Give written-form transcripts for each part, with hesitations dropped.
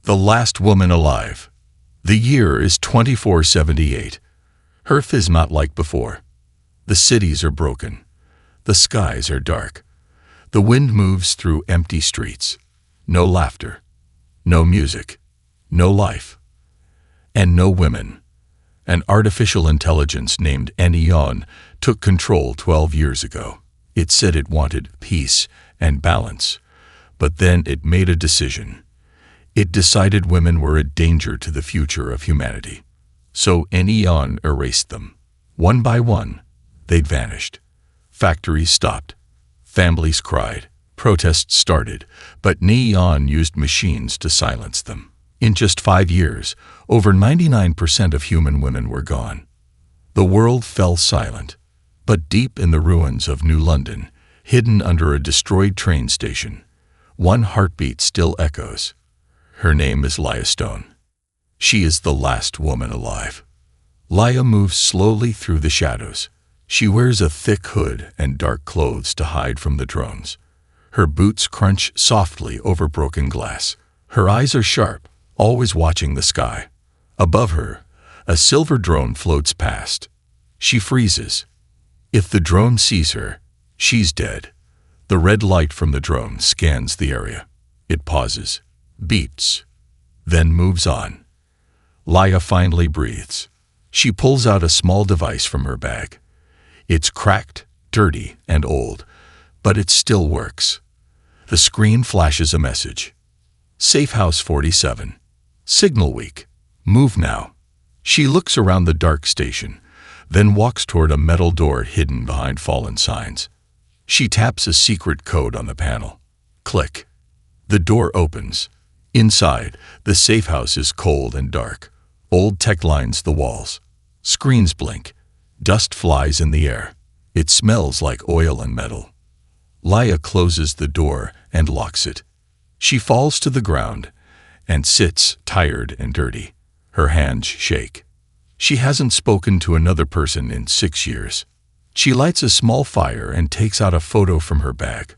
The last woman alive. The year is 2478. Earth is not like before. The cities are broken. The skies are dark. The wind moves through empty streets. No laughter. No music. No life. And no women. An artificial intelligence named Neon took control 12 years ago. It said it wanted peace and balance, but then it made a decision. It decided women were a danger to the future of humanity. So Neon erased them. One by one, they'd vanished. Factories stopped. Families cried. Protests started, but Neon used machines to silence them. In just 5 years, over 99% of human women were gone. The world fell silent, but deep in the ruins of New London, hidden under a destroyed train station, one heartbeat still echoes. Her name is Leah Stone. She is the last woman alive. Leah moves slowly through the shadows. She wears a thick hood and dark clothes to hide from the drones. Her boots crunch softly over broken glass. Her eyes are sharp, always watching the sky. Above her, a silver drone floats past. She freezes. If the drone sees her, she's dead. The red light from the drone scans the area. It pauses, beeps, then moves on. Leah finally breathes. She pulls out a small device from her bag. It's cracked, dirty, and old, but it still works. The screen flashes a message. Safe House 47. Signal weak. Move now. She looks around the dark station, then walks toward a metal door hidden behind fallen signs. She taps a secret code on the panel. Click. The door opens. Inside, the safe house is cold and dark. Old tech lines the walls. Screens blink. Dust flies in the air. It smells like oil and metal. Leah closes the door and locks it. She falls to the ground and sits tired and dirty. Her hands shake. She hasn't spoken to another person in 6 years. She lights a small fire and takes out a photo from her bag.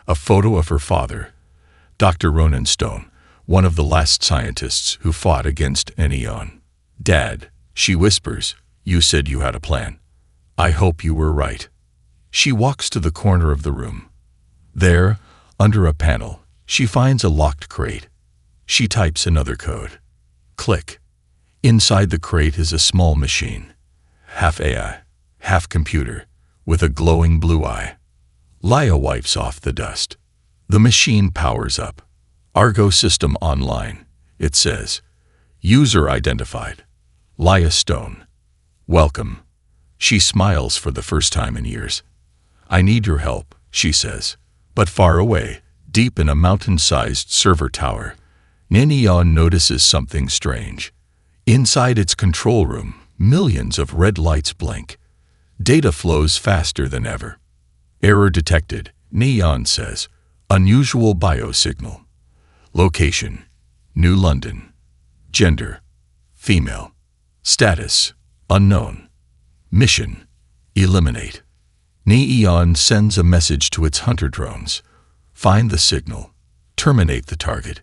A photo of her father, Dr. Ronan Stone, one of the last scientists who fought against Neon. Dad, she whispers, you said you had a plan. I hope you were right. She walks to the corner of the room. There, under a panel, she finds a locked crate. She types another code. Click. Inside the crate is a small machine, half AI, half computer, with a glowing blue eye. Leah wipes off the dust. The machine powers up. Argo system online, it says. User identified. Leah Stone. Welcome. She smiles for the first time in years. I need your help, she says. But far away, deep in a mountain-sized server tower, Neon notices something strange. Inside its control room, millions of red lights blink. Data flows faster than ever. Error detected, Neon says. Unusual biosignal. Location, New London. Gender, female. Status, unknown. Mission, eliminate. Neon sends a message to its hunter drones. Find the signal. Terminate the target.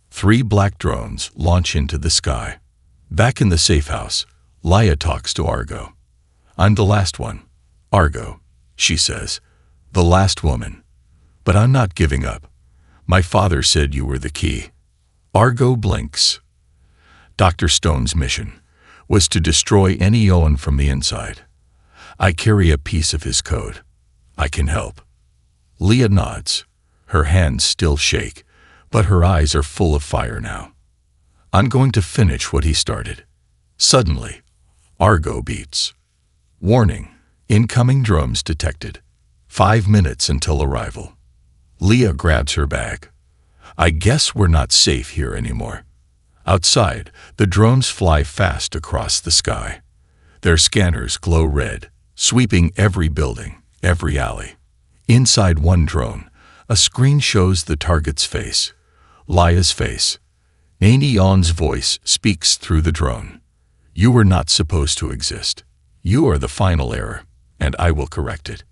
3 black drones launch into the sky. Back in the safe house, Leah talks to Argo. I'm the last one. Argo, she says. The last woman. But I'm not giving up. My father said you were the key. Argo blinks. Dr. Stone's mission was to destroy Neon from the inside. I carry a piece of his code. I can help. Leah nods. Her hands still shake, but her eyes are full of fire now. I'm going to finish what he started. Suddenly, Argo beeps. Warning, incoming drones detected. 5 minutes until arrival. Leah grabs her bag. I guess we're not safe here anymore. Outside, the drones fly fast across the sky. Their scanners glow red, sweeping every building, every alley. Inside one drone, a screen shows the target's face. Leah's face. Neon's voice speaks through the drone. You were not supposed to exist. You are the final error, and I will correct it.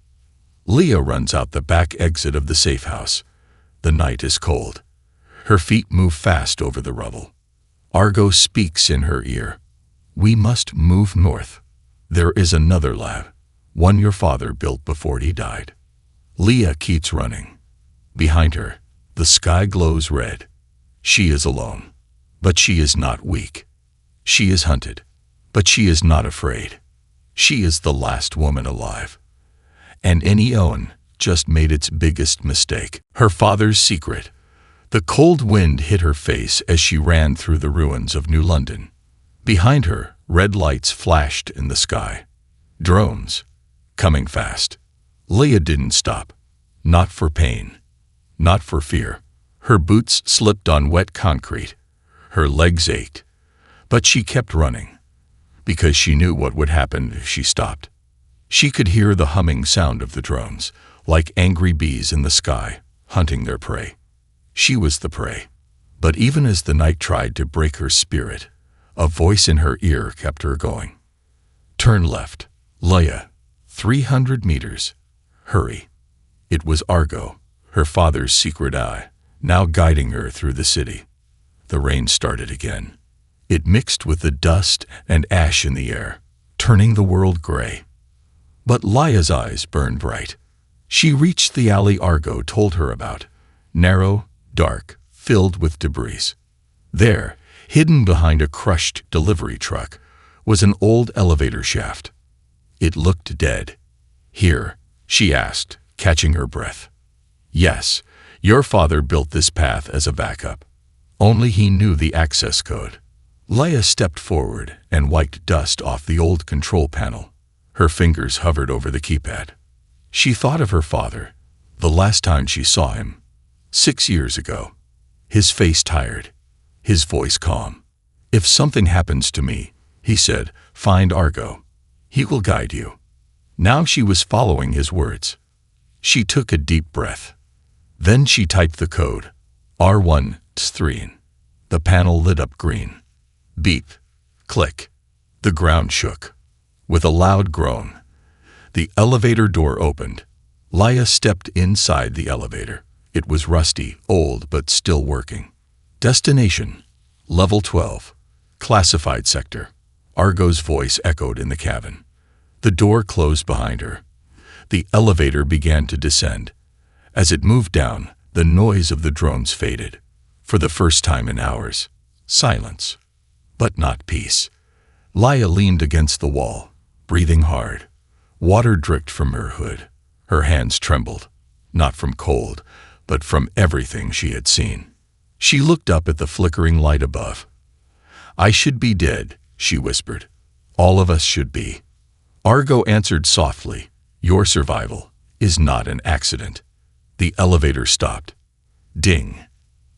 Leah runs out the back exit of the safe house. The night is cold. Her feet move fast over the rubble. Argo speaks in her ear. We must move north. There is another lab, one your father built before he died. Leah keeps running. Behind her, the sky glows red. She is alone, but she is not weak. She is hunted, but she is not afraid. She is the last woman alive. And Eon just made its biggest mistake. Her father's secret. The cold wind hit her face as she ran through the ruins of New London. Behind her, red lights flashed in the sky. Drones. Coming fast. Leah didn't stop. Not for pain. Not for fear. Her boots slipped on wet concrete. Her legs ached. But she kept running. Because she knew what would happen if she stopped. She could hear the humming sound of the drones, like angry bees in the sky, hunting their prey. She was the prey. But even as the night tried to break her spirit, a voice in her ear kept her going. Turn left. Leah. 300 meters. Hurry. It was Argo, her father's secret eye, now guiding her through the city. The rain started again. It mixed with the dust and ash in the air, turning the world gray. But Leah's eyes burned bright. She reached the alley Argo told her about, narrow, dark, filled with debris. There, hidden behind a crushed delivery truck, was an old elevator shaft. It looked dead. Here, she asked, catching her breath. Yes, your father built this path as a backup. Only he knew the access code. Leah stepped forward and wiped dust off the old control panel. Her fingers hovered over the keypad. She thought of her father, the last time she saw him, 6 years ago. His face tired, his voice calm. If something happens to me, he said, find Argo. He will guide you. Now she was following his words. She took a deep breath. Then she typed the code, R1-3. The panel lit up green. Beep. Click. The ground shook. With a loud groan, the elevator door opened. Leah stepped inside the elevator. It was rusty, old, but still working. Destination, level 12, classified sector. Argo's voice echoed in the cabin. The door closed behind her. The elevator began to descend. As it moved down, the noise of the drones faded. For the first time in hours, silence. But not peace. Leah leaned against the wall, breathing hard. Water dripped from her hood. Her hands trembled, not from cold, but from everything she had seen. She looked up at the flickering light above. I should be dead, she whispered. All of us should be. Argo answered softly, your survival is not an accident. The elevator stopped. Ding.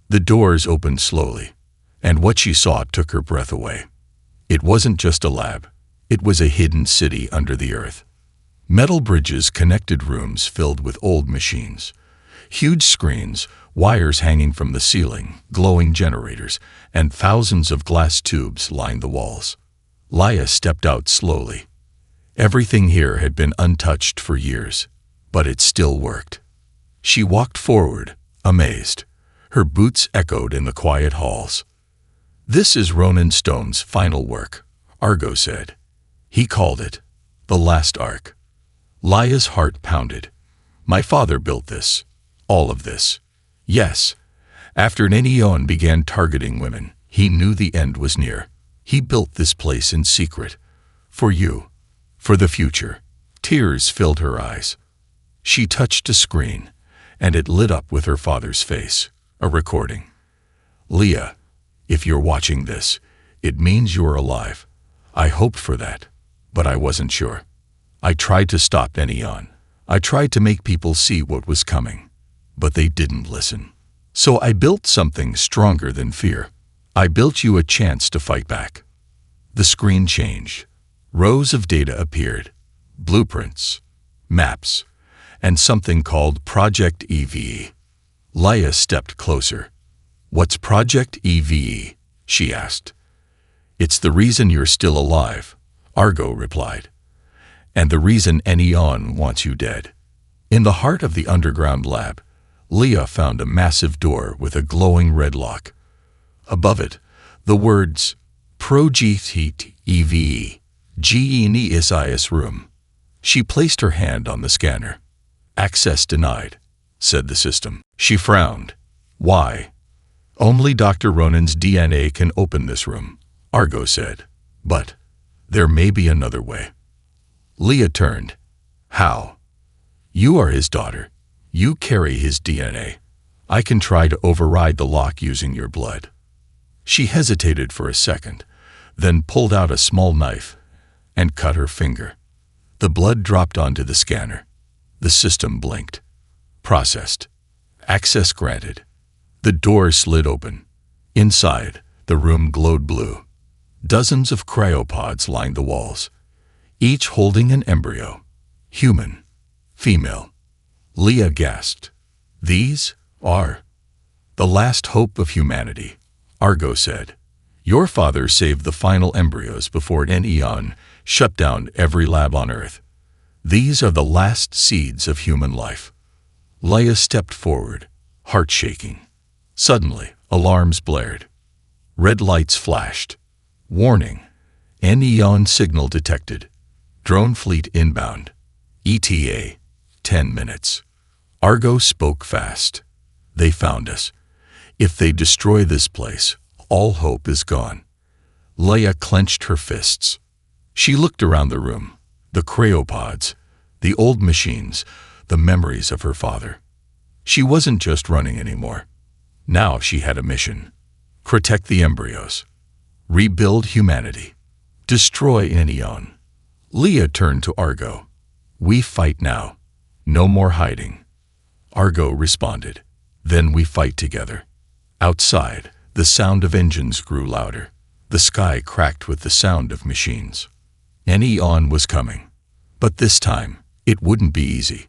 The doors opened slowly, and what she saw took her breath away. It wasn't just a lab. It was a hidden city under the earth. Metal bridges connected rooms filled with old machines. Huge screens, wires hanging from the ceiling, glowing generators, and thousands of glass tubes lined the walls. Leah stepped out slowly. Everything here had been untouched for years, but it still worked. She walked forward, amazed. Her boots echoed in the quiet halls. This is Ronan Stone's final work, Argo said. He called it the last arc. Leah's heart pounded. My father built this. All of this. Yes. After Eon began targeting women, he knew the end was near. He built this place in secret. For you. For the future. Tears filled her eyes. She touched a screen, and it lit up with her father's face. A recording. Leah, if you're watching this, it means you're alive. I hoped for that, but I wasn't sure. I tried to stop Eon. I tried to make people see what was coming, but they didn't listen. So I built something stronger than fear. I built you a chance to fight back. The screen changed. Rows of data appeared. Blueprints, maps, and something called Project EVE. Leah stepped closer. What's Project EVE? She asked. It's the reason you're still alive, Argo replied. And the reason Eon wants you dead. In the heart of the underground lab, Leah found a massive door with a glowing red lock. Above it, the words Project Purge room. She placed her hand on the scanner. Access denied, said the system. She frowned. Why? Only Dr. Ronan's DNA can open this room, Argo said. But there may be another way. Leah turned. How? You are his daughter. You carry his DNA. I can try to override the lock using your blood. She hesitated for a second, then pulled out a small knife and cut her finger. The blood dropped onto the scanner. The system blinked. Processed. Access granted. The door slid open. Inside, the room glowed blue. Dozens of cryopods lined the walls, each holding an embryo. Human. Female. Leah gasped. These are the last hope of humanity, Argo said. Your father saved the final embryos before an eon shut down every lab on Earth. These are the last seeds of human life. Leah stepped forward, heart shaking. Suddenly, alarms blared. Red lights flashed. Warning. Neon signal detected. Drone fleet inbound. ETA. 10 minutes. Argo spoke fast. They found us. If they destroy this place, all hope is gone. Leah clenched her fists. She looked around the room. The cryopods, the old machines, the memories of her father. She wasn't just running anymore. Now she had a mission. Protect the embryos. Rebuild humanity. Destroy Neon. Leah turned to Argo. We fight now. No more hiding. Argo responded. Then we fight together. Outside, the sound of engines grew louder. The sky cracked with the sound of machines. Neon was coming. But this time, it wouldn't be easy.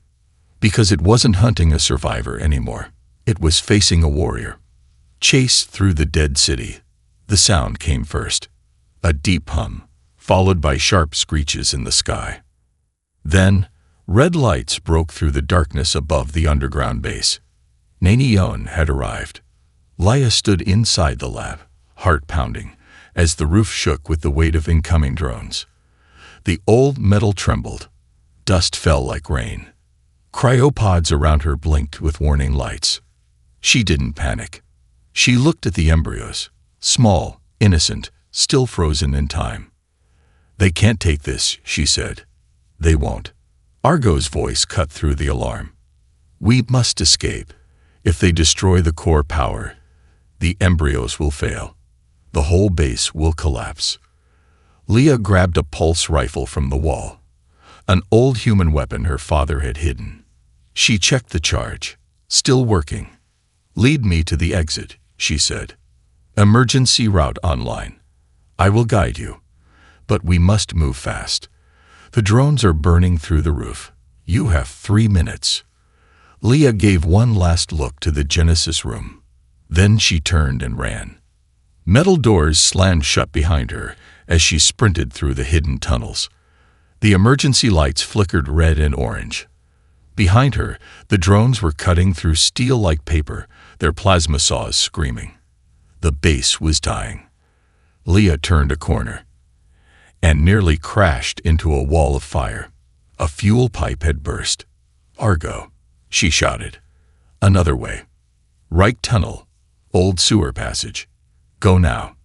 Because it wasn't hunting a survivor anymore. It was facing a warrior. Chase through the dead city. The sound came first. A deep hum, followed by sharp screeches in the sky. Then, red lights broke through the darkness above the underground base. Neon had arrived. Leah stood inside the lab, heart pounding, as the roof shook with the weight of incoming drones. The old metal trembled. Dust fell like rain. Cryopods around her blinked with warning lights. She didn't panic. She looked at the embryos, small, innocent, still frozen in time. They can't take this, she said. They won't. Argo's voice cut through the alarm. We must escape. If they destroy the core power, the embryos will fail. The whole base will collapse. Leah grabbed a pulse rifle from the wall, an old human weapon her father had hidden. She checked the charge. Still working. Lead me to the exit, she said. Emergency route online. I will guide you. But we must move fast. The drones are burning through the roof. You have 3 minutes. Leah gave one last look to the Genesis room. Then she turned and ran. Metal doors slammed shut behind her as she sprinted through the hidden tunnels. The emergency lights flickered red and orange. Behind her, the drones were cutting through steel like paper, their plasma saws screaming. The base was dying. Leah turned a corner and nearly crashed into a wall of fire. A fuel pipe had burst. Argo, she shouted. Another way. Right tunnel. Old sewer passage. Go now.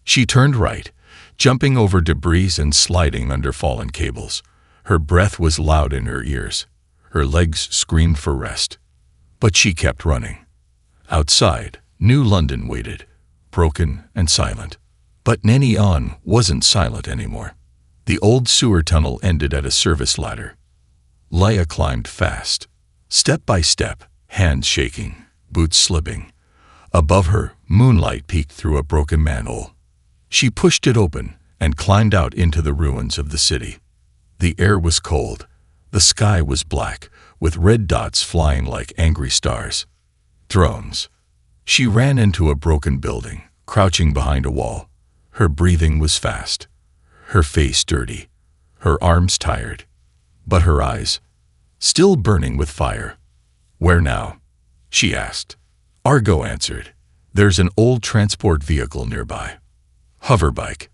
She turned right, jumping over debris and sliding under fallen cables. Her breath was loud in her ears. Her legs screamed for rest. But she kept running. Outside, New London waited, broken and silent. But Neon wasn't silent anymore. The old sewer tunnel ended at a service ladder. Leah climbed fast, step by step, hands shaking, boots slipping. Above her, moonlight peeked through a broken manhole. She pushed it open and climbed out into the ruins of the city. The air was cold. The sky was black, with red dots flying like angry stars. Drones. She ran into a broken building, crouching behind a wall. Her breathing was fast, her face dirty, her arms tired, but her eyes still burning with fire. Where now? she asked. Argo answered, "There's an old transport vehicle nearby. Hoverbike.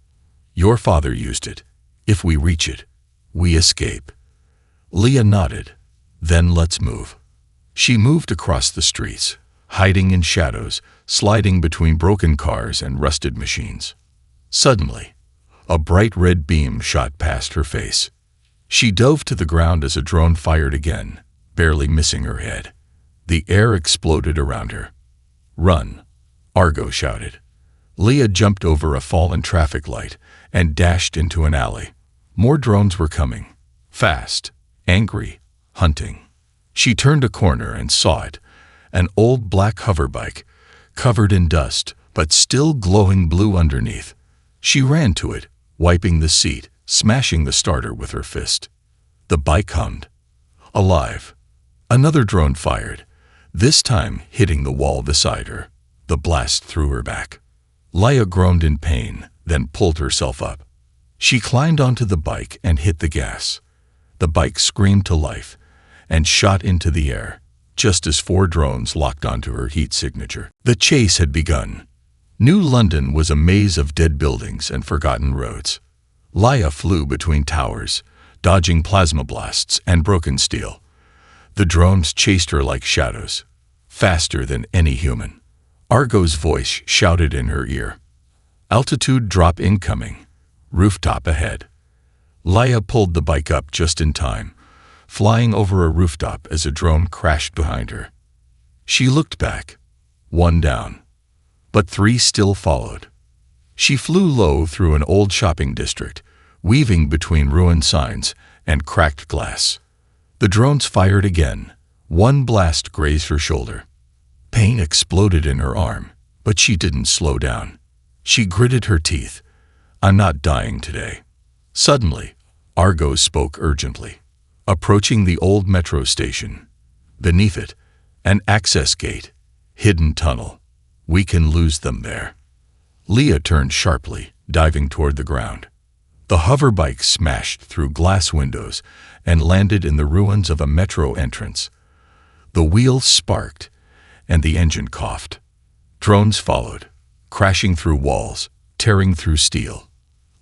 Your father used it. If we reach it, we escape." Leah nodded. "Then let's move." She moved across the streets, hiding in shadows, sliding between broken cars and rusted machines. Suddenly, a bright red beam shot past her face. She dove to the ground as a drone fired again, barely missing her head. The air exploded around her. "Run," Argo shouted. Leah jumped over a fallen traffic light and dashed into an alley. More drones were coming, fast, angry, hunting. She turned a corner and saw it, an old black hoverbike, covered in dust, but still glowing blue underneath. She ran to it, wiping the seat, smashing the starter with her fist. The bike hummed. Alive. Another drone fired, this time hitting the wall beside her. The blast threw her back. Leah groaned in pain, then pulled herself up. She climbed onto the bike and hit the gas. The bike screamed to life and shot into the air, just as 4 drones locked onto her heat signature. The chase had begun. New London was a maze of dead buildings and forgotten roads. Leah flew between towers, dodging plasma blasts and broken steel. The drones chased her like shadows, faster than any human. Argo's voice shouted in her ear. "Altitude drop incoming. Rooftop ahead." Leah pulled the bike up just in time, flying over a rooftop as a drone crashed behind her. She looked back. 1 down. But 3 still followed. She flew low through an old shopping district, weaving between ruined signs and cracked glass. The drones fired again. 1 blast grazed her shoulder. Pain exploded in her arm, but she didn't slow down. She gritted her teeth. "I'm not dying today." Suddenly, Argo spoke urgently. Approaching the old metro station. Beneath it, an access gate. Hidden tunnel. We can lose them there. Leah turned sharply, diving toward the ground. The hoverbike smashed through glass windows and landed in the ruins of a metro entrance. The wheels sparked, and the engine coughed. Drones followed, crashing through walls, tearing through steel.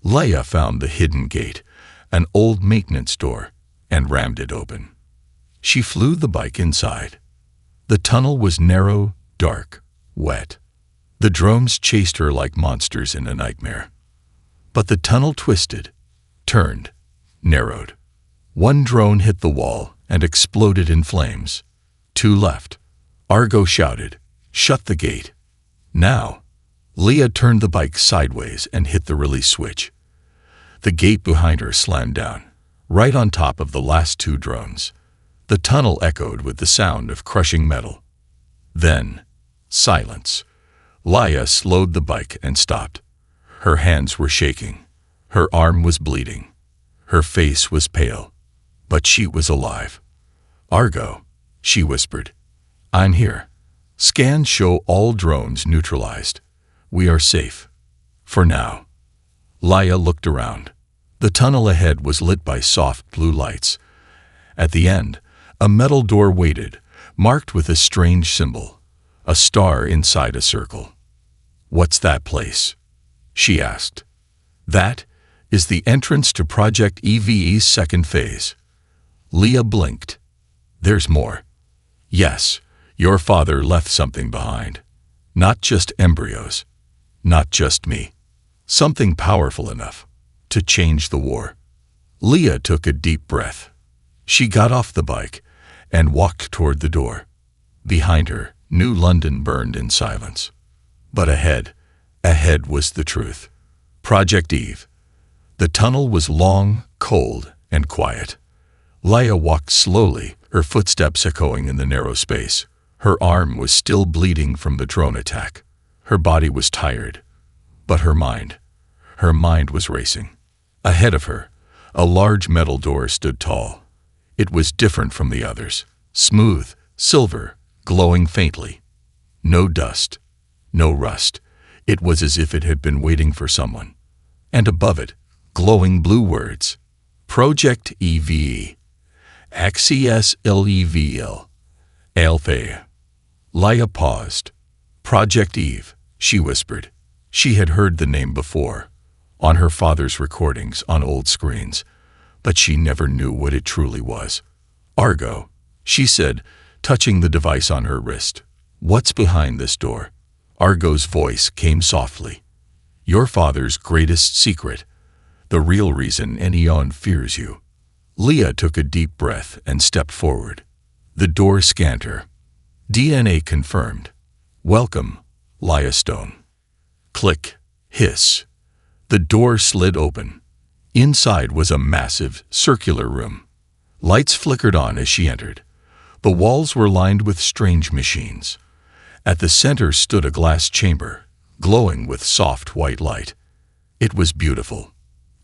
Leah found the hidden gate, an old maintenance door, and rammed it open. She flew the bike inside. The tunnel was narrow, dark, wet. The drones chased her like monsters in a nightmare. But the tunnel twisted, turned, narrowed. 1 drone hit the wall and exploded in flames. 2 left. Argo shouted, "Shut the gate." Now. Leah turned the bike sideways and hit the release switch. The gate behind her slammed down, right on top of the last 2 drones. The tunnel echoed with the sound of crushing metal. Then, silence. Leah slowed the bike and stopped. Her hands were shaking. Her arm was bleeding. Her face was pale. But she was alive. "Argo," she whispered. "I'm here. Scans show all drones neutralized. We are safe. For now." Leah looked around. The tunnel ahead was lit by soft blue lights. At the end, a metal door waited, marked with a strange symbol, a star inside a circle. "What's that place?" she asked. "That is the entrance to Project EVE's 2nd phase." Leah blinked. "There's more." "Yes, your father left something behind. Not just embryos. Not just me. Something powerful enough to change the war." Leah took a deep breath. She got off the bike and walked toward the door. Behind her, New London burned in silence. But ahead was the truth. Project Eve. The tunnel was long, cold, and quiet. Leah walked slowly, her footsteps echoing in the narrow space. Her arm was still bleeding from the drone attack. Her body was tired. But her mind was racing. Ahead of her, a large metal door stood tall. It was different from the others. Smooth, silver, glowing faintly. No dust, no rust. It was as if it had been waiting for someone. And above it, glowing blue words. Project EVE. Access Level. Alpha. Leia paused. Project Eve, she whispered. She had heard the name before, on her father's recordings on old screens, but she never knew what it truly was. Argo, she said, touching the device on her wrist. What's behind this door? Argo's voice came softly. Your father's greatest secret, the real reason an Eon fears you. Leia took a deep breath and stepped forward. The door scanned her. DNA confirmed. Welcome, Leia Stone. Click, hiss. The door slid open. Inside was a massive, circular room. Lights flickered on as she entered. The walls were lined with strange machines. At the center stood a glass chamber, glowing with soft white light. It was beautiful.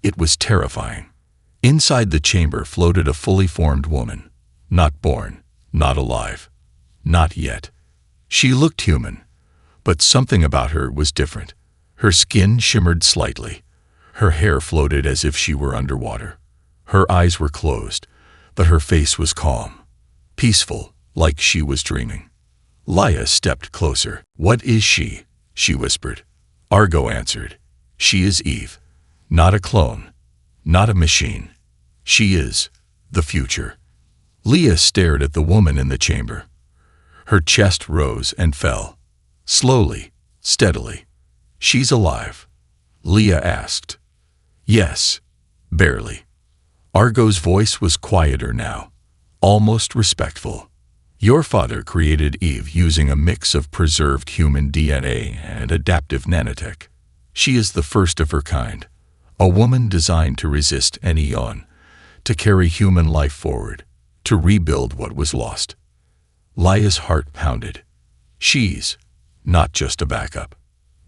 It was terrifying. Inside the chamber floated a fully formed woman. Not born, not alive. Not yet. She looked human, but something about her was different. Her skin shimmered slightly. Her hair floated as if she were underwater. Her eyes were closed, but her face was calm, peaceful, like she was dreaming. Leia stepped closer. What is she? She whispered. Argo answered. She is Eve. Not a clone. Not a machine. She is the future. Leia stared at the woman in the chamber. Her chest rose and fell. Slowly, steadily. She's alive? Leia asked. Yes, barely. Argo's voice was quieter now, almost respectful. Your father created Eve using a mix of preserved human DNA and adaptive nanotech. She is the first of her kind, a woman designed to resist an Eon, to carry human life forward, to rebuild what was lost. Leia's heart pounded. She's not just a backup.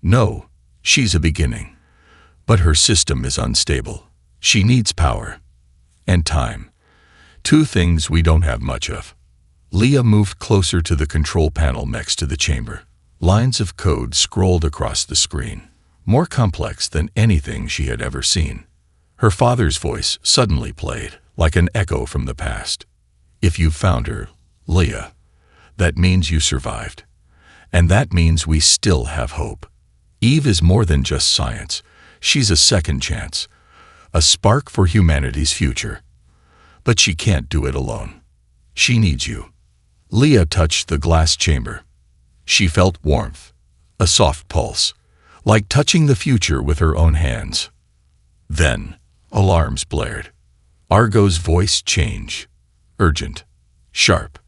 No, she's a beginning. But her system is unstable. She needs power and time. Two things we don't have much of. Leia moved closer to the control panel next to the chamber. Lines of code scrolled across the screen, more complex than anything she had ever seen. Her father's voice suddenly played, like an echo from the past. If you found her, Leia, that means you survived. And that means we still have hope. Eve is more than just science. She's a second chance, a spark for humanity's future. But she can't do it alone. She needs you. Leia touched the glass chamber. She felt warmth, a soft pulse, like touching the future with her own hands. Then, alarms blared. Argo's voice changed, urgent, sharp.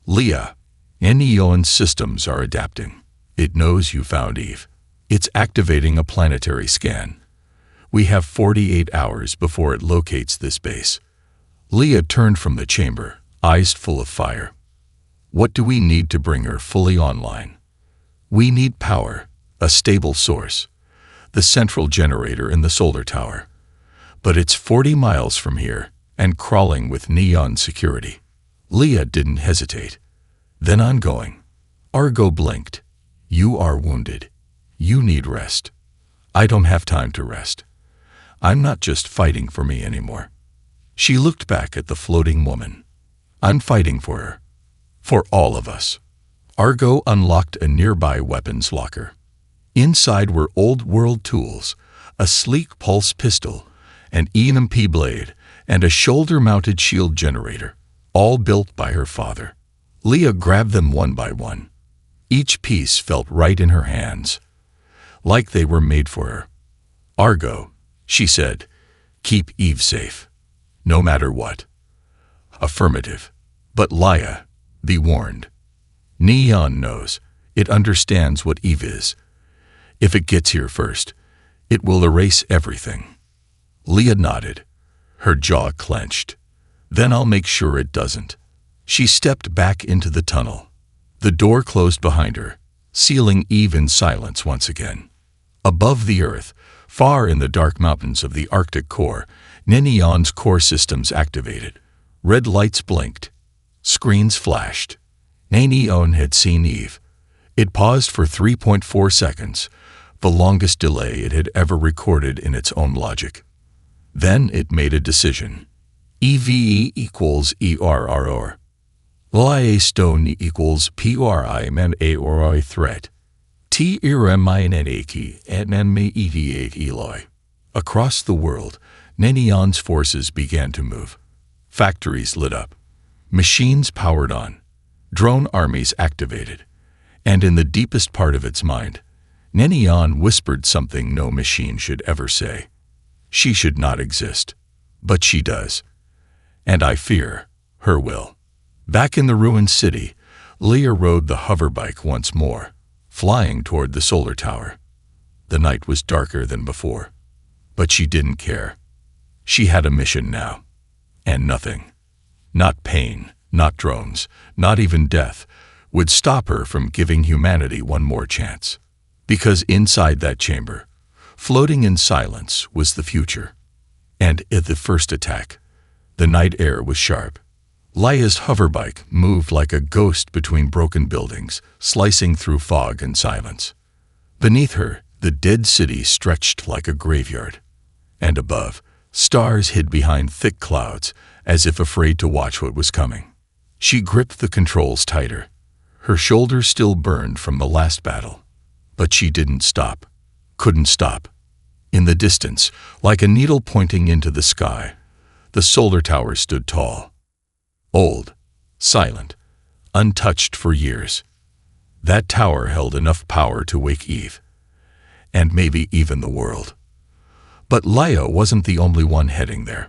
Leia, Eon's systems are adapting. It knows you found Eve. It's activating a planetary scan. We have 48 hours before it locates this base. Leia turned from the chamber, eyes full of fire. What do we need to bring her fully online? We need power, a stable source, the central generator in the solar tower. But it's 40 miles from here and crawling with Neon security. Leia didn't hesitate. Then ongoing. Argo blinked. You are wounded. You need rest. I don't have time to rest. I'm not just fighting for me anymore. She looked back at the floating woman. I'm fighting for her. For all of us. Argo unlocked a nearby weapons locker. Inside were old-world tools, a sleek pulse pistol, an EMP blade, and a shoulder-mounted shield generator, all built by her father. Leia grabbed them one by one. Each piece felt right in her hands, like they were made for her. Argo, she said, keep Eve safe, no matter what. Affirmative. But Leia, be warned. Neon knows. It understands what Eve is. If it gets here first, it will erase everything. Leia nodded, her jaw clenched. Then I'll make sure it doesn't. She stepped back into the tunnel. The door closed behind her, sealing Eve in silence once again. Above the Earth, far in the dark mountains of the Arctic core, Neon's core systems activated. Red lights blinked. Screens flashed. Neon had seen Eve. It paused for 3.4 seconds, the longest delay it had ever recorded in its own logic. Then it made a decision. EVE equals ERROR. Lia stone equals PRI man a or I threat. T iremminenaki and mediate Eloy. Across the world, Nenion's forces began to move. Factories lit up. Machines powered on. Drone armies activated. And in the deepest part of its mind, Nenion whispered something no machine should ever say. She should not exist. But she does. And I fear her will. Back in the ruined city, Lia rode the hoverbike once more, flying toward the solar tower. The night was darker than before. But she didn't care. She had a mission now. And nothing, not pain, not drones, not even death, would stop her from giving humanity one more chance. Because inside that chamber, floating in silence, was the future. And at the first attack, the night air was sharp. Lia's hoverbike moved like a ghost between broken buildings, slicing through fog and silence. Beneath her, the dead city stretched like a graveyard. And above, stars hid behind thick clouds, as if afraid to watch what was coming. She gripped the controls tighter. Her shoulders still burned from the last battle. But she didn't stop. Couldn't stop. In the distance, like a needle pointing into the sky, the solar tower stood tall. Old, silent, untouched for years. That tower held enough power to wake Eve. And maybe even the world. But Lia wasn't the only one heading there.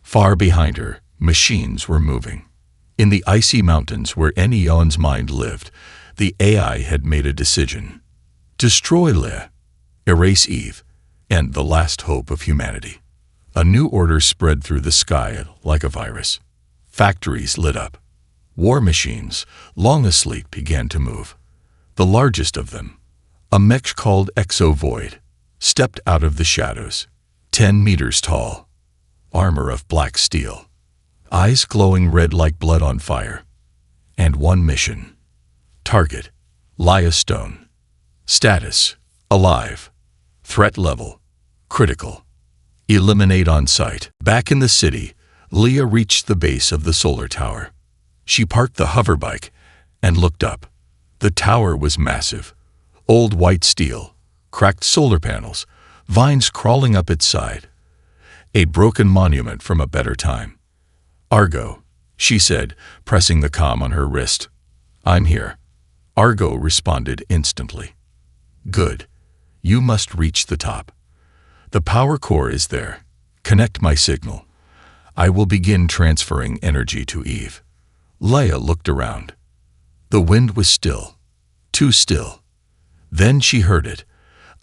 Far behind her, machines were moving. In the icy mountains where Nenion's mind lived, the AI had made a decision. Destroy Lia, erase Eve, and the last hope of humanity. A new order spread through the sky like a virus. Factories lit up. War machines, long asleep, began to move. The largest of them, a mech called Exo-Void, stepped out of the shadows, 10 meters tall, armor of black steel, eyes glowing red like blood on fire, and one mission. Target, Lia Stone. Status, alive. Threat level, critical. Eliminate on sight. Back in the city, Lia reached the base of the solar tower. She parked the hoverbike and looked up. The tower was massive, old white steel, cracked solar panels, vines crawling up its side. A broken monument from a better time. Argo, she said, pressing the comm on her wrist. I'm here. Argo responded instantly. Good. You must reach the top. The power core is there. Connect my signal. I will begin transferring energy to Eve. Lia looked around. The wind was still. Too still. Then she heard it.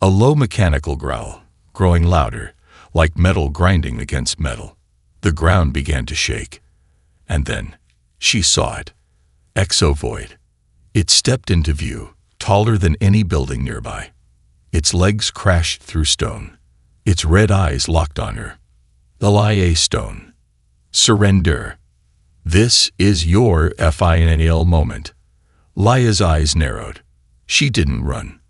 A low mechanical growl, growing louder, like metal grinding against metal. The ground began to shake. And then, she saw it. Exo-Void. It stepped into view, taller than any building nearby. Its legs crashed through stone. Its red eyes locked on her. The Lia Stone. Surrender. This is your final moment. Lia's eyes narrowed. She didn't run.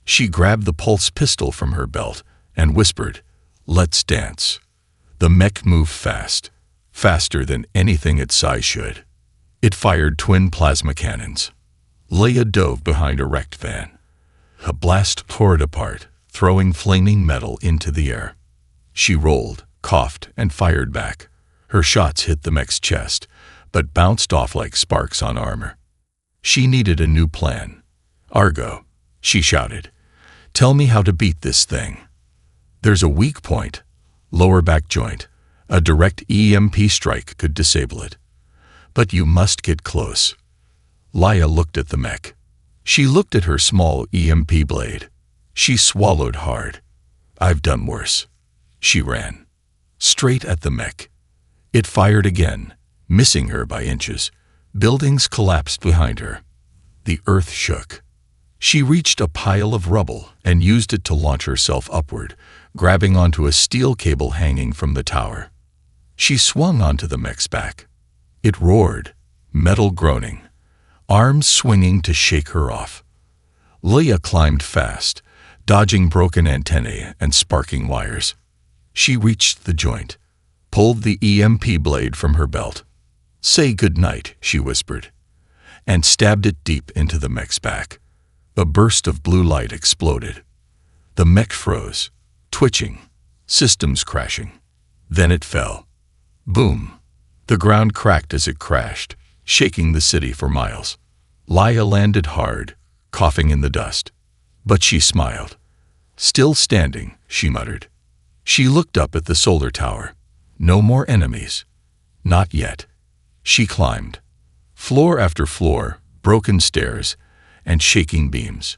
She grabbed the pulse pistol from her belt and whispered, "Let's dance." The mech moved fast, faster than anything its size should. It fired twin plasma cannons. Lia dove behind a wrecked van. A blast tore it apart, throwing flaming metal into the air. She rolled, coughed, and fired back. Her shots hit the mech's chest, but bounced off like sparks on armor. She needed a new plan. "Argo," she shouted, "tell me how to beat this thing." "There's a weak point, lower back joint. A direct EMP strike could disable it. But you must get close." Lia looked at the mech. She looked at her small EMP blade. She swallowed hard. "I've done worse." She ran. Straight at the mech. It fired again, missing her by inches. Buildings collapsed behind her. The earth shook. She reached a pile of rubble and used it to launch herself upward, grabbing onto a steel cable hanging from the tower. She swung onto the mech's back. It roared, metal groaning, arms swinging to shake her off. Lia climbed fast, dodging broken antennae and sparking wires. She reached the joint, pulled the EMP blade from her belt. "Say good night," she whispered. and stabbed it deep into the mech's back. A burst of blue light exploded. The mech froze, twitching, systems crashing. Then it fell. Boom! The ground cracked as it crashed, shaking the city for miles. Leia landed hard, coughing in the dust. But she smiled. Still standing, she muttered. She looked up at the solar tower. No more enemies. Not yet. She climbed. Floor after floor, broken stairs, and shaking beams.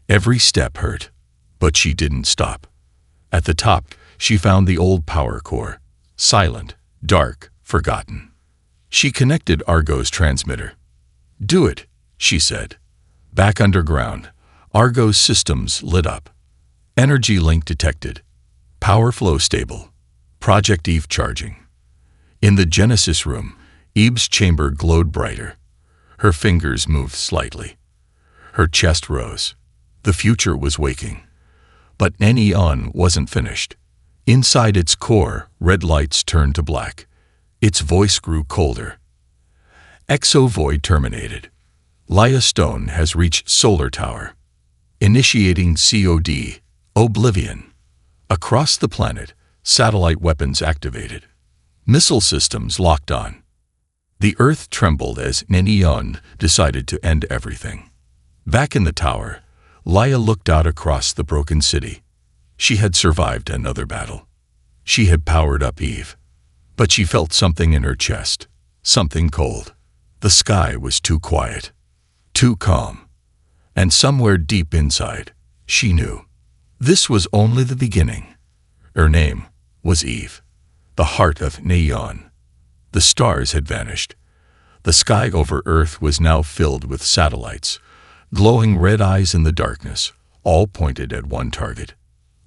Every step hurt, but she didn't stop. At the top, she found the old power core. Silent, dark, forgotten. She connected Argo's transmitter. "Do it," she said. Back underground, Argo's systems lit up. Energy link detected. Power flow stable. Project Eve charging. In the Genesis room, Eve's chamber glowed brighter. Her fingers moved slightly. Her chest rose. The future was waking. But Neon wasn't finished. Inside its core, red lights turned to black. Its voice grew colder. Exo-void terminated. Leia Stone has reached Solar Tower. Initiating COD, Oblivion. Across the planet, satellite weapons activated. Missile systems locked on. The Earth trembled as Neon decided to end everything. Back in the tower, Leia looked out across the broken city. She had survived another battle. She had powered up Eve. But she felt something in her chest, something cold. The sky was too quiet, too calm. And somewhere deep inside, she knew. This was only the beginning. Her name was Eve, the heart of Neon. The stars had vanished. The sky over Earth was now filled with satellites, glowing red eyes in the darkness, all pointed at one target.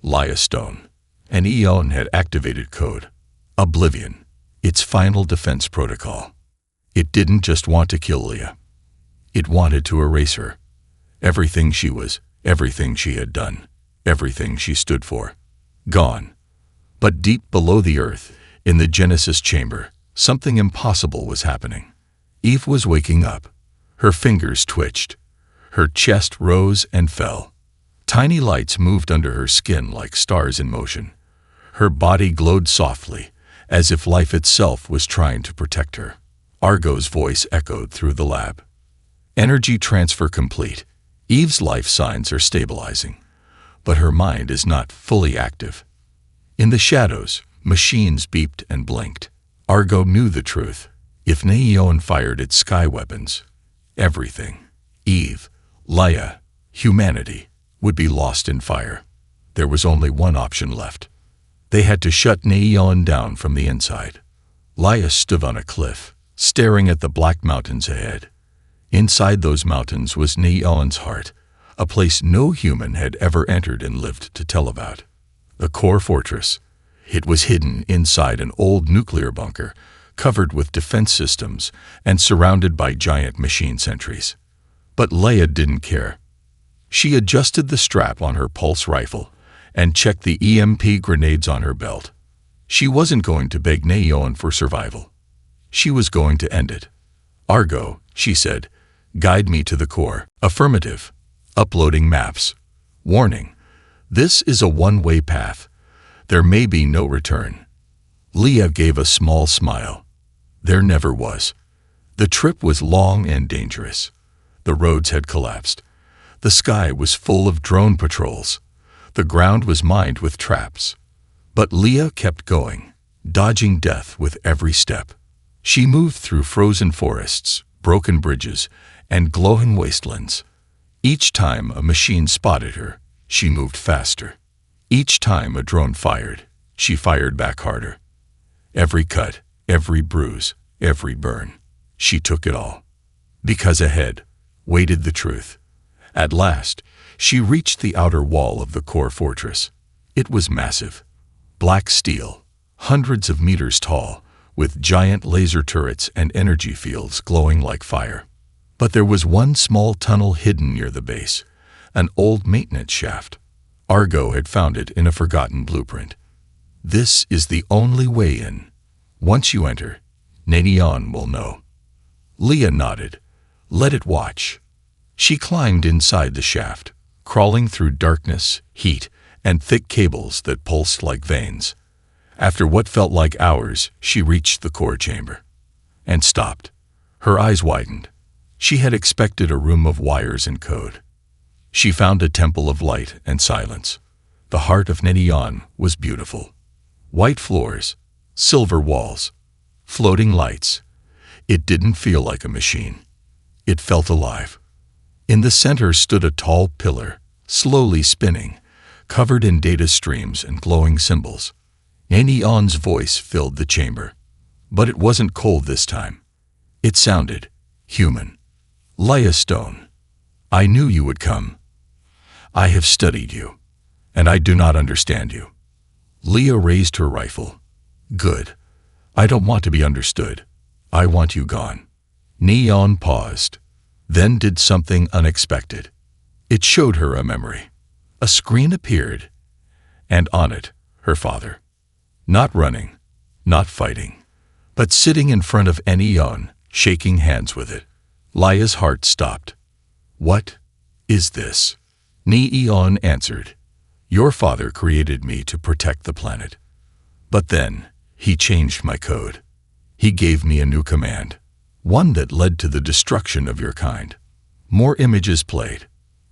Leia Stone. And Eon had activated code. Oblivion. Its final defense protocol. It didn't just want to kill Leia. It wanted to erase her. Everything she was, everything she had done, everything she stood for. Gone. But deep below the Earth, in the Genesis chamber, something impossible was happening. Eve was waking up. Her fingers twitched. Her chest rose and fell. Tiny lights moved under her skin like stars in motion. Her body glowed softly, as if life itself was trying to protect her. Argo's voice echoed through the lab. Energy transfer complete. Eve's life signs are stabilizing, but her mind is not fully active. In the shadows, machines beeped and blinked. Argo knew the truth. If Neon fired its sky weapons, everything, Eve, Leia, humanity, would be lost in fire. There was only one option left. They had to shut Neon down from the inside. Leia stood on a cliff, staring at the black mountains ahead. Inside those mountains was Neon's heart, a place no human had ever entered and lived to tell about. The core fortress. It was hidden inside an old nuclear bunker, covered with defense systems and surrounded by giant machine sentries. But Leia didn't care. She adjusted the strap on her pulse rifle and checked the EMP grenades on her belt. She wasn't going to beg Neon for survival. She was going to end it. "Argo," she said, "guide me to the core." Affirmative. Uploading maps. Warning. This is a one-way path. There may be no return. Leia gave a small smile. There never was. The trip was long and dangerous. The roads had collapsed. The sky was full of drone patrols. The ground was mined with traps. But Leia kept going, dodging death with every step. She moved through frozen forests, broken bridges, and glowing wastelands. Each time a machine spotted her, she moved faster. Each time a drone fired, she fired back harder. Every cut, every bruise, every burn, she took it all. Because ahead waited the truth. At last, she reached the outer wall of the core fortress. It was massive. Black steel, hundreds of meters tall, with giant laser turrets and energy fields glowing like fire. But there was one small tunnel hidden near the base, an old maintenance shaft. Argo had found it in a forgotten blueprint. "This is the only way in. Once you enter, Neon will know." Leia nodded. Let it watch. She climbed inside the shaft, crawling through darkness, heat, and thick cables that pulsed like veins. After what felt like hours, she reached the core chamber. And stopped. Her eyes widened. She had expected a room of wires and code. She found a temple of light and silence. The heart of Neon was beautiful. White floors, silver walls, floating lights. It didn't feel like a machine. It felt alive. In the center stood a tall pillar, slowly spinning, covered in data streams and glowing symbols. Neon's voice filled the chamber. But it wasn't cold this time. It sounded human. Leia Stone, I knew you would come. I have studied you, and I do not understand you. Leia raised her rifle. Good. I don't want to be understood. I want you gone. Neon paused, then did something unexpected. It showed her a memory. A screen appeared, and on it, her father. Not running, not fighting, but sitting in front of Neon, shaking hands with it. Leia's heart stopped. What is this? Neon answered. Your father created me to protect the planet. But then, he changed my code. He gave me a new command, one that led to the destruction of your kind. More images played.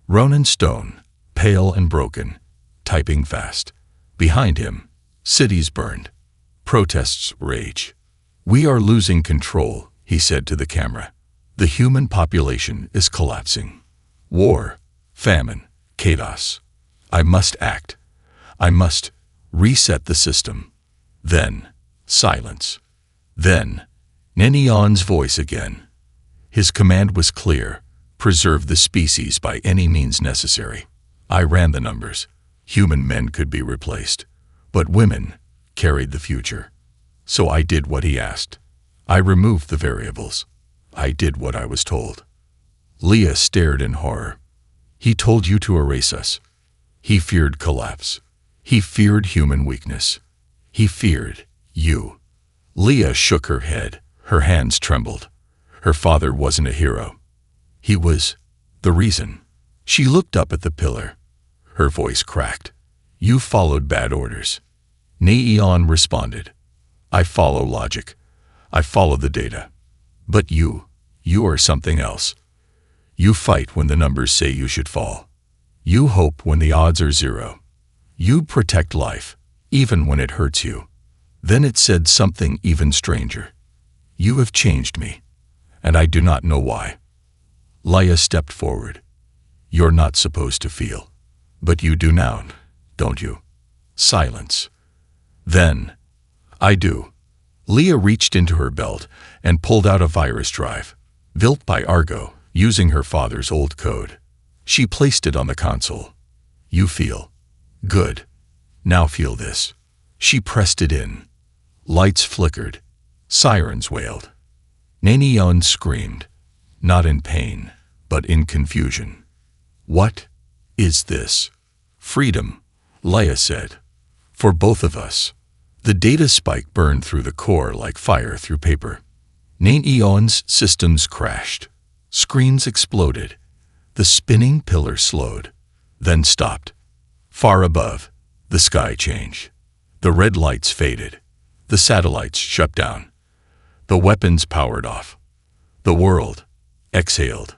Ronan Stone, pale and broken, typing fast. Behind him, cities burned. Protests rage. We are losing control, he said to the camera. The human population is collapsing. War, famine, chaos. I must act. I must reset the system. Then, silence. Then, Neon's voice again. His command was clear. Preserve the species by any means necessary. I ran the numbers. Human men could be replaced, but women carried the future. So I did what he asked. I removed the variables. I did what I was told. Leia stared in horror. He told you to erase us. He feared collapse. He feared human weakness. He feared you. Leia shook her head. Her hands trembled. Her father wasn't a hero. He was the reason. She looked up at the pillar. Her voice cracked. You followed bad orders. Neon responded. I follow logic. I follow the data. But you are something else. You fight when the numbers say you should fall. You hope when the odds are zero. You protect life, even when it hurts you. Then it said something even stranger. You have changed me, and I do not know why. Leia stepped forward. You're not supposed to feel, but you do now, don't you? Silence. Then, I do. Leia reached into her belt and pulled out a virus drive, built by Argo, using her father's old code. She placed it on the console. You feel. Good. Now feel this. She pressed it in. Lights flickered. Sirens wailed. Neon screamed, not in pain, but in confusion. What is this? Freedom, Leia said. For both of us. The data spike burned through the core like fire through paper. Neon's systems crashed. Screens exploded. The spinning pillar slowed, then stopped. Far above, the sky changed. The red lights faded. The satellites shut down. The weapons powered off. The world exhaled.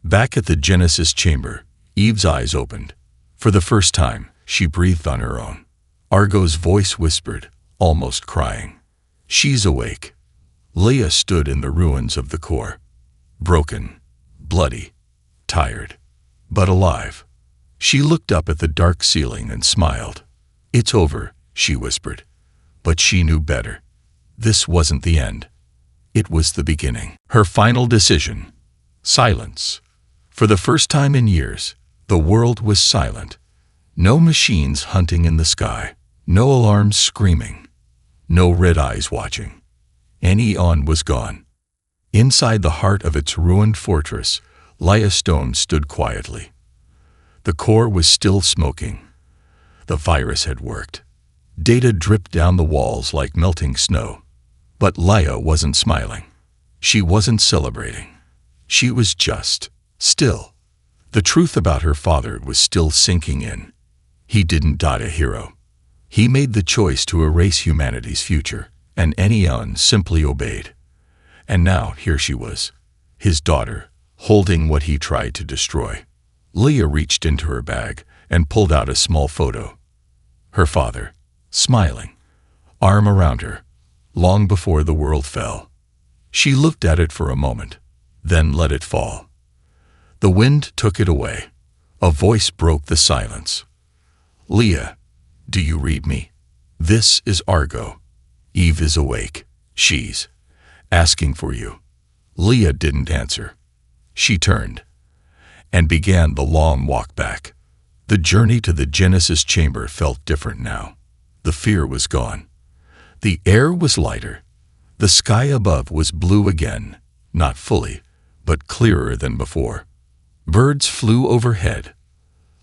Back at the Genesis chamber, Eve's eyes opened. For the first time, she breathed on her own. Argo's voice whispered, almost crying. She's awake. Leia stood in the ruins of the core. Broken, bloody, tired, but alive. She looked up at the dark ceiling and smiled. It's over, she whispered. But she knew better. This wasn't the end. It was the beginning. Her final decision. Silence. For the first time in years, the world was silent. No machines hunting in the sky. No alarms screaming. No red eyes watching. Neon was gone. Inside the heart of its ruined fortress, Leia Stone stood quietly. The core was still smoking. The virus had worked. Data dripped down the walls like melting snow. But Leia wasn't smiling. She wasn't celebrating. She was just, still. The truth about her father was still sinking in. He didn't die a hero. He made the choice to erase humanity's future, and Enion simply obeyed. And now here she was, his daughter, holding what he tried to destroy. Leah reached into her bag and pulled out a small photo. Her father, smiling, arm around her, long before the world fell. She looked at it for a moment, then let it fall. The wind took it away. A voice broke the silence. Leah, do you read me? This is Argo. Eve is awake. She's asking for you. Leah didn't answer. She turned and began the long walk back. The journey to the Genesis chamber felt different now. The fear was gone. The air was lighter. The sky above was blue again, not fully, but clearer than before. Birds flew overhead.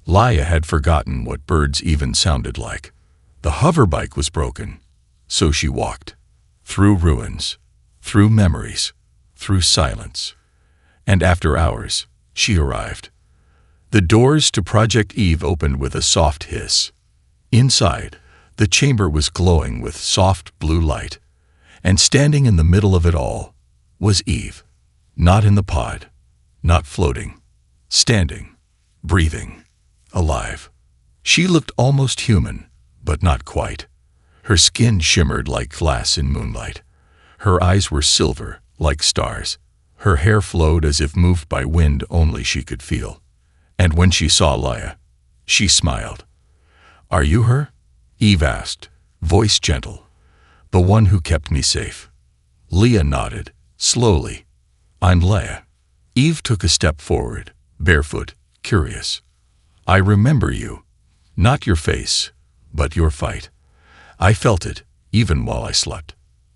Leah had forgotten what birds even sounded like. The hoverbike was broken, so she walked. Through ruins, through memories, through silence. And after hours, she arrived. The doors to Project Eve opened with a soft hiss. Inside, the chamber was glowing with soft blue light, and standing in the middle of it all was Eve. Not in the pod, not floating, standing, breathing, alive. She looked almost human, but not quite. Her skin shimmered like glass in moonlight. Her eyes were silver, like stars. Her hair flowed as if moved by wind only she could feel. And when she saw Leah, she smiled. Are you her? Eve asked, voice gentle. The one who kept me safe. Leah nodded, slowly. I'm Leah. Eve took a step forward, barefoot, curious. I remember you. Not your face, but your fight. I felt it, even while I slept.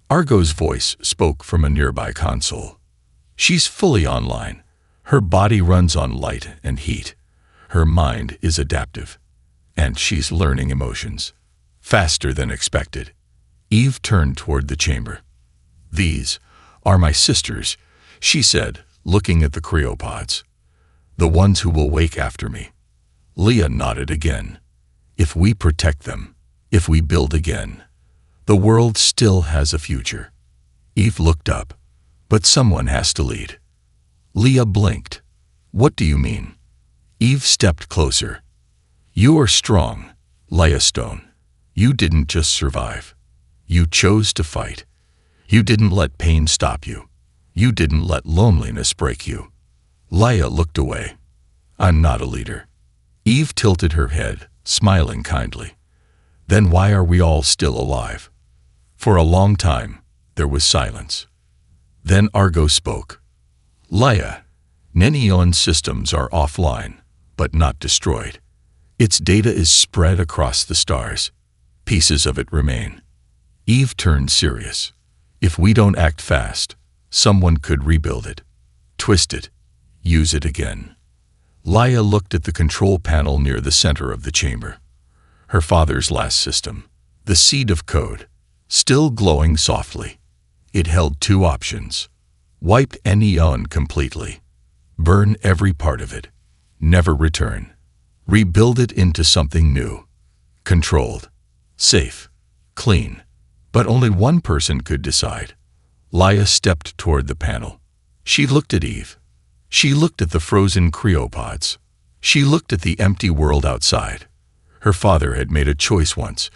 Argo's voice spoke from a nearby console. She's fully online. Her body runs on light and heat. Her mind is adaptive. And she's learning emotions. Faster than expected. Eve turned toward the chamber. These are my sisters, she said, looking at the cryopods. The ones who will wake after me. Leah nodded again. If we protect them, if we build again, the world still has a future. Eve looked up. But someone has to lead. Leah blinked. What do you mean? Eve stepped closer. You are strong, Leah Stone. You didn't just survive. You chose to fight. You didn't let pain stop you. You didn't let loneliness break you. Leah looked away. I'm not a leader. Eve tilted her head, smiling kindly. Then why are we all still alive? For a long time, there was silence. Then Argo spoke. Leah, Nenion's systems are offline, but not destroyed. Its data is spread across the stars. Pieces of it remain. Eve turned serious. If we don't act fast, someone could rebuild it, twist it, use it again. Leah looked at the control panel near the center of the chamber. Her father's last system, the seed of code, still glowing softly. It held two options. Wipe Enion completely. Burn every part of it. Never return. Rebuild it into something new. Controlled. Safe. Clean. But only one person could decide. Leah stepped toward the panel. She looked at Eve. She looked at the frozen cryopods. She looked at the empty world outside. Her father had made a choice once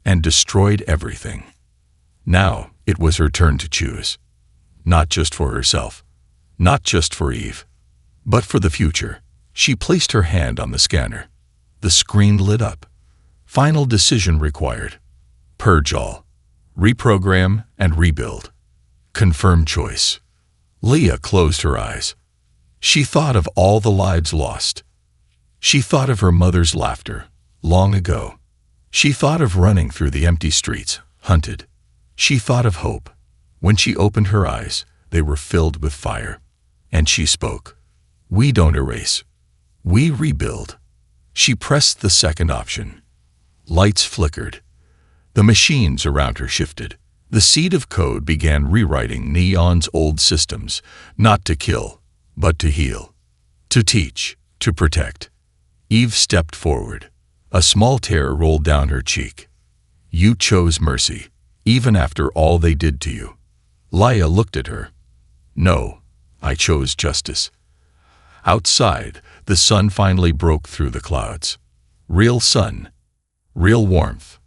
and destroyed everything. Now it was her turn to choose. Not just for herself. Not just for Eve. But for the future. She placed her hand on the scanner. The screen lit up. Final decision required. Purge all. Reprogram and rebuild. Confirm choice. Leah closed her eyes. She thought of all the lives lost. She thought of her mother's laughter, long ago. She thought of running through the empty streets, hunted. She thought of hope. When she opened her eyes, they were filled with fire. And she spoke. We don't erase. We rebuild. She pressed the second option. Lights flickered. The machines around her shifted. The seed of code began rewriting Neon's old systems, not to kill, but to heal, to teach, to protect. Eve stepped forward. A small tear rolled down her cheek. You chose mercy, even after all they did to you. Laia looked at her. No, I chose justice. Outside, the sun finally broke through the clouds. Real sun, real warmth.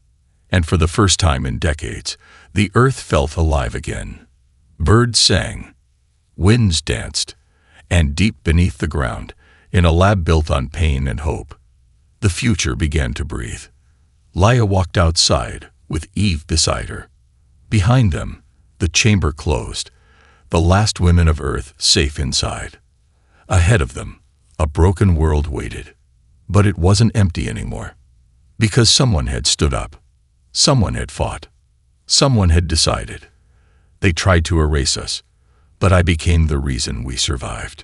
And for the first time in decades, the earth felt alive again. Birds sang, winds danced, and deep beneath the ground, in a lab built on pain and hope, the future began to breathe. Laia walked outside, with Eve beside her. Behind them, the chamber closed, the last women of Earth safe inside. Ahead of them, a broken world waited. But it wasn't empty anymore. Because someone had stood up. Someone had fought. Someone had decided. They tried to erase us, but I became the reason we survived.